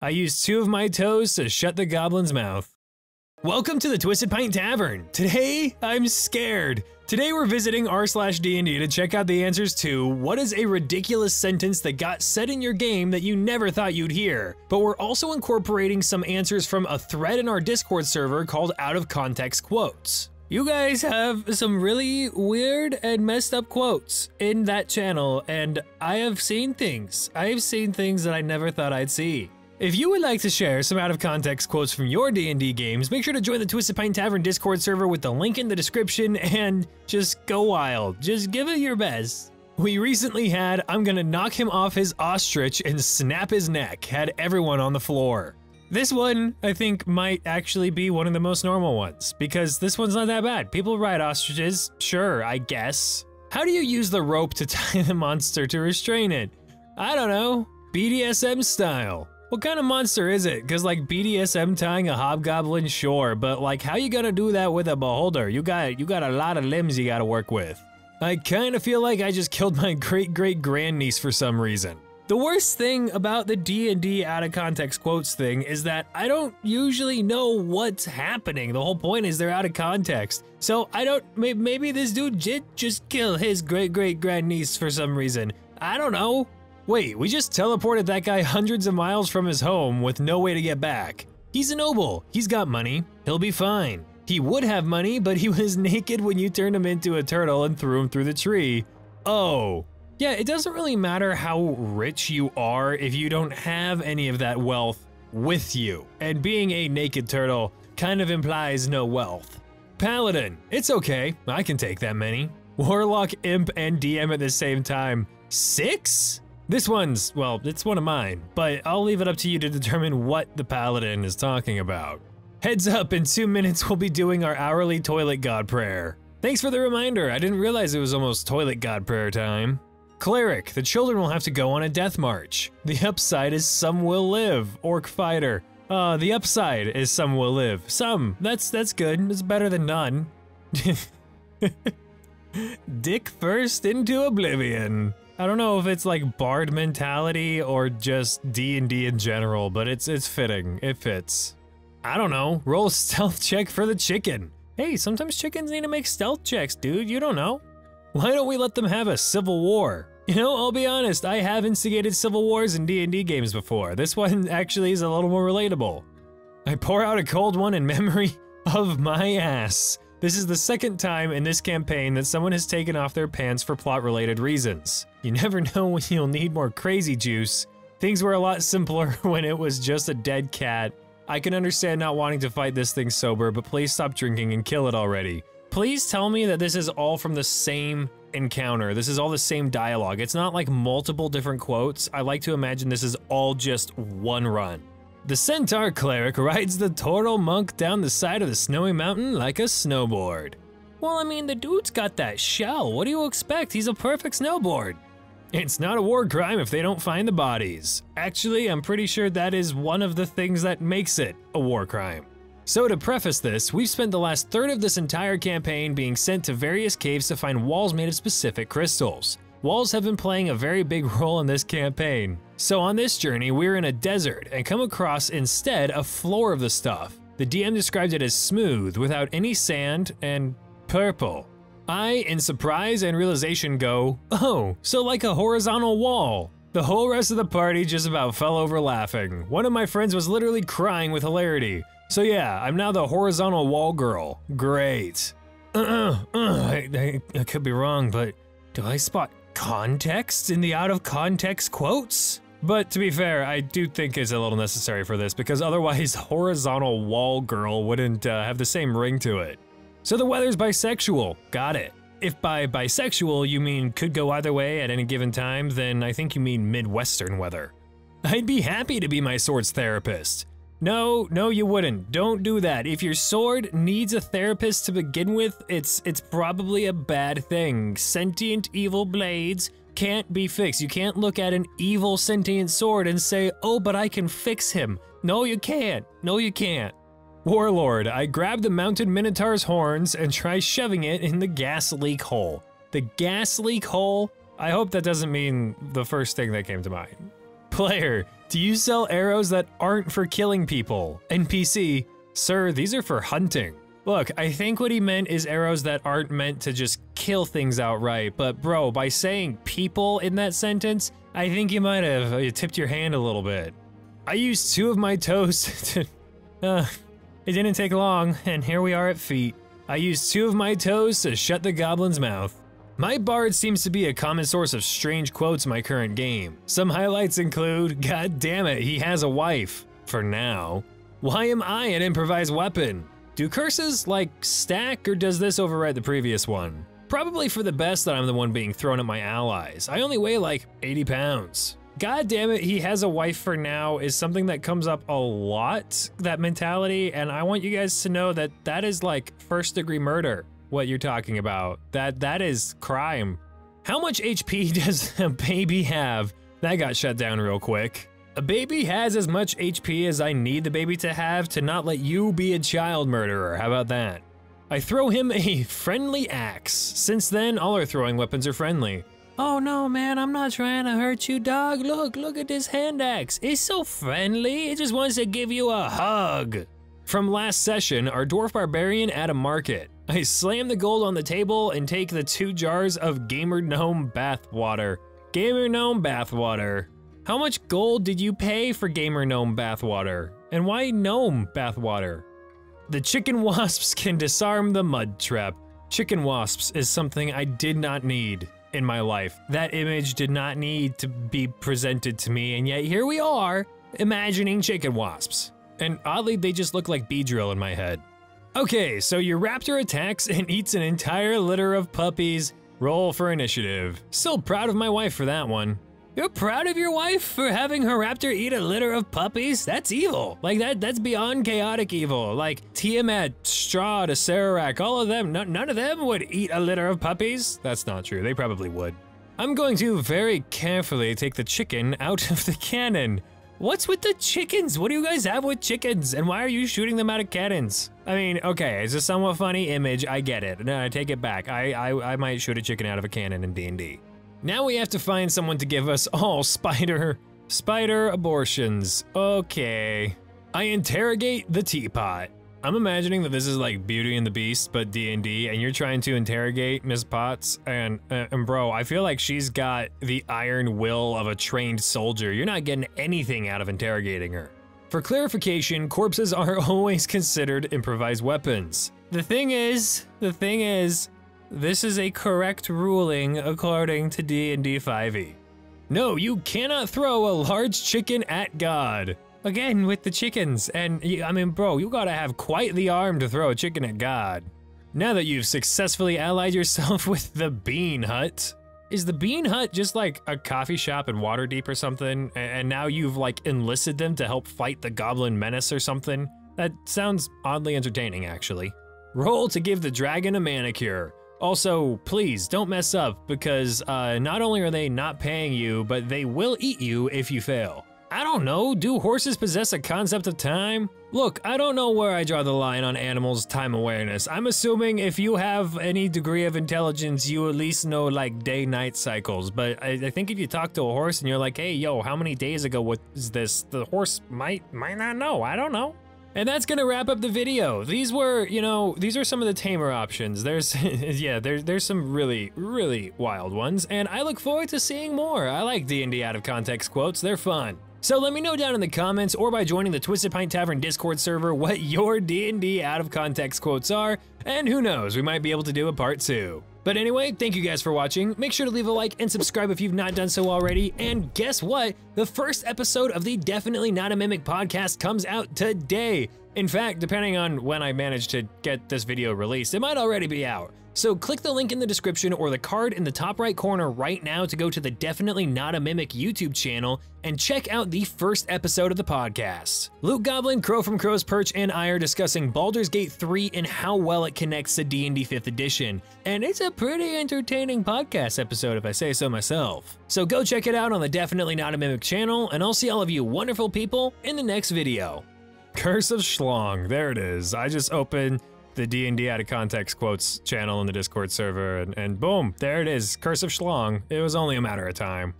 I used 2 of my toes to shut the goblin's mouth. Welcome to the Twisted Pint Tavern. Today, I'm scared. Today we're visiting r/D&D to check out the answers to what is a ridiculous sentence that got said in your game that you never thought you'd hear. But we're also incorporating some answers from a thread in our Discord server called Out of Context Quotes. You guys have some really weird and messed up quotes in that channel, and I have seen things. I have seen things that I never thought I'd see. If you would like to share some out-of-context quotes from your D&D games, make sure to join the Twisted Pint Tavern Discord server with the link in the description and just go wild. Just give it your best. We recently had "I'm gonna knock him off his ostrich and snap his neck" had everyone on the floor. This one, I think, might actually be one of the most normal ones, because this one's not that bad. People ride ostriches, sure, I guess. How do you use the rope to tie the monster to restrain it? I don't know, BDSM style. What kind of monster is it? Cause like BDSM tying a hobgoblin, sure, but like how you gonna do that with a beholder? You got a lot of limbs you gotta work with. I kinda feel like I just killed my great-great-grandniece for some reason. The worst thing about the D&D out of context quotes thing is that I don't usually know what's happening. The whole point is they're out of context. So maybe this dude did just kill his great-great-grandniece for some reason. I don't know. Wait, we just teleported that guy hundreds of miles from his home with no way to get back. He's a noble, he's got money, he'll be fine. He would have money, but he was naked when you turned him into a turtle and threw him through the tree. Oh. Yeah, it doesn't really matter how rich you are if you don't have any of that wealth with you. And being a naked turtle kind of implies no wealth. Paladin, it's okay, I can take that many. Warlock, Imp, and DM at the same time. 6? This one's, well, it's one of mine, but I'll leave it up to you to determine what the Paladin is talking about. Heads up, in 2 minutes we'll be doing our hourly toilet god prayer. Thanks for the reminder, I didn't realize it was almost toilet god prayer time. Cleric, the children will have to go on a death march. The upside is some will live. Orc fighter. The upside is some will live. Some, that's good, it's better than none. Dick first into Oblivion. I don't know if it's like bard mentality or just D&D in general, but it's fitting, it fits. I don't know, roll a stealth check for the chicken. Hey, sometimes chickens need to make stealth checks, dude, you don't know. Why don't we let them have a civil war? You know, I'll be honest, I have instigated civil wars in D&D games before. This one actually is a little more relatable. I pour out a cold one in memory of my ass. This is the second time in this campaign that someone has taken off their pants for plot-related reasons. You never know when you'll need more crazy juice. Things were a lot simpler when it was just a dead cat. I can understand not wanting to fight this thing sober, but please stop drinking and kill it already. Please tell me that this is all from the same encounter. This is all the same dialogue. It's not like multiple different quotes. I like to imagine this is all just one run. The centaur cleric rides the turtle monk down the side of the snowy mountain like a snowboard. Well, I mean, the dude's got that shell. What do you expect? He's a perfect snowboard. It's not a war crime if they don't find the bodies. Actually, I'm pretty sure that is one of the things that makes it a war crime. So to preface this, we've spent the last third of this entire campaign being sent to various caves to find walls made of specific crystals. Walls have been playing a very big role in this campaign. So on this journey, we're in a desert and come across instead a floor of the stuff. The DM described it as smooth, without any sand, and purple. I, in surprise and realization, go, oh, so like a horizontal wall. The whole rest of the party just about fell over laughing. One of my friends was literally crying with hilarity. So yeah, I'm now the horizontal wall girl. Great. I could be wrong, but do I spot context in the out of context quotes? But to be fair, I do think it's a little necessary for this because otherwise horizontal wall girl wouldn't have the same ring to it. So the weather's bisexual, got it. If by bisexual you mean could go either way at any given time, then I think you mean Midwestern weather. I'd be happy to be my sword's therapist. No, you wouldn't. Don't do that. If your sword needs a therapist to begin with, it's probably a bad thing. Sentient evil blades can't be fixed. You can't look at an evil sentient sword and say, oh, but I can fix him. No, you can't. No, you can't. Warlord, I grab the mounted Minotaur's horns and try shoving it in the gas leak hole. The gas leak hole? I hope that doesn't mean the first thing that came to mind. Player, do you sell arrows that aren't for killing people? NPC, sir, these are for hunting. Look, I think what he meant is arrows that aren't meant to just kill things outright, but bro, by saying people in that sentence, I think you might have tipped your hand a little bit. I used 2 of my toes to... it didn't take long, and here we are at feet. I used 2 of my toes to shut the goblin's mouth. My bard seems to be a common source of strange quotes in my current game. Some highlights include, God damn it, he has a wife. For now. Why am I an improvised weapon? Do curses, like, stack, or does this override the previous one? Probably for the best that I'm the one being thrown at my allies. I only weigh like 80 pounds. God damn it, he has a wife for now is something that comes up a lot, that mentality, and I want you guys to know that that is like first-degree murder, what you're talking about. That is crime. How much HP does a baby have? That got shut down real quick. A baby has as much HP as I need the baby to have to not let you be a child murderer. How about that? I throw him a friendly axe. Since then, all our throwing weapons are friendly. Oh no, man, I'm not trying to hurt you, dog. Look at this hand axe. It's so friendly. It just wants to give you a hug. From last session, our dwarf barbarian at a market. I slam the gold on the table and take the 2 jars of Gamer Gnome bathwater. Gamer Gnome bathwater. How much gold did you pay for Gamer Gnome bathwater? And why gnome bathwater? The chicken wasps can disarm the mud trap. Chicken wasps is something I did not need in my life. That image did not need to be presented to me, and yet here we are, imagining chicken wasps. And oddly, they just look like Beedrill in my head. Okay, so your raptor attacks and eats an entire litter of puppies. Roll for initiative. Still proud of my wife for that one. You're proud of your wife for having her raptor eat a litter of puppies? That's evil. Like that's beyond chaotic evil. Like Tiamat, Strahd, Sararak, all of them, none of them would eat a litter of puppies. That's not true, they probably would. I'm going to very carefully take the chicken out of the cannon. What's with the chickens? What do you guys have with chickens? And why are you shooting them out of cannons? I mean, okay, it's a somewhat funny image, I get it. No, I take it back. I might shoot a chicken out of a cannon in D&D. Now we have to find someone to give us all spider abortions. Okay. I interrogate the teapot. I'm imagining that this is like Beauty and the Beast, but D&D, and you're trying to interrogate Miss Potts, and bro, I feel like she's got the iron will of a trained soldier. You're not getting anything out of interrogating her. For clarification, corpses are always considered improvised weapons. The thing is, this is a correct ruling according to D&D 5e. No, you cannot throw a large chicken at God. Again, with the chickens, and I mean, bro, you gotta have quite the arm to throw a chicken at God. Now that you've successfully allied yourself with the Bean Hut, is the Bean Hut just like a coffee shop in Waterdeep or something, and now you've like enlisted them to help fight the Goblin Menace or something? That sounds oddly entertaining, actually. Roll to give the dragon a manicure. Also, please don't mess up, because not only are they not paying you, but they will eat you if you fail. I don't know, do horses possess a concept of time? Look, I don't know where I draw the line on animals' time awareness. I'm assuming if you have any degree of intelligence, you at least know like day-night cycles. But I think if you talk to a horse and you're like, hey, yo, how many days ago was this? The horse might not know, I don't know. And that's gonna wrap up the video. These were, you know, these are some of the tamer options. There's, yeah, there's some really, really wild ones, and I look forward to seeing more. I like D&D out of context quotes, they're fun. So let me know down in the comments or by joining the Twisted Pint Tavern Discord server what your D&D out of context quotes are, and who knows, we might be able to do a part 2. But anyway, thank you guys for watching. Make sure to leave a like and subscribe if you've not done so already. And guess what? The first episode of the Definitely Not a Mimic podcast comes out today. In fact, depending on when I manage to get this video released, it might already be out. So click the link in the description or the card in the top right corner right now to go to the Definitely Not a Mimic YouTube channel and check out the first episode of the podcast. Luke Goblin, Crow from Crow's Perch, and I are discussing Baldur's Gate 3 and how well it connects to D&D 5th edition. And it's a pretty entertaining podcast episode if I say so myself. So go check it out on the Definitely Not a Mimic channel, and I'll see all of you wonderful people in the next video. Curse of Schlong, there it is. I just opened the D&D out of context quotes channel in the Discord server, and boom, there it is, Curse of Schlong. It was only a matter of time.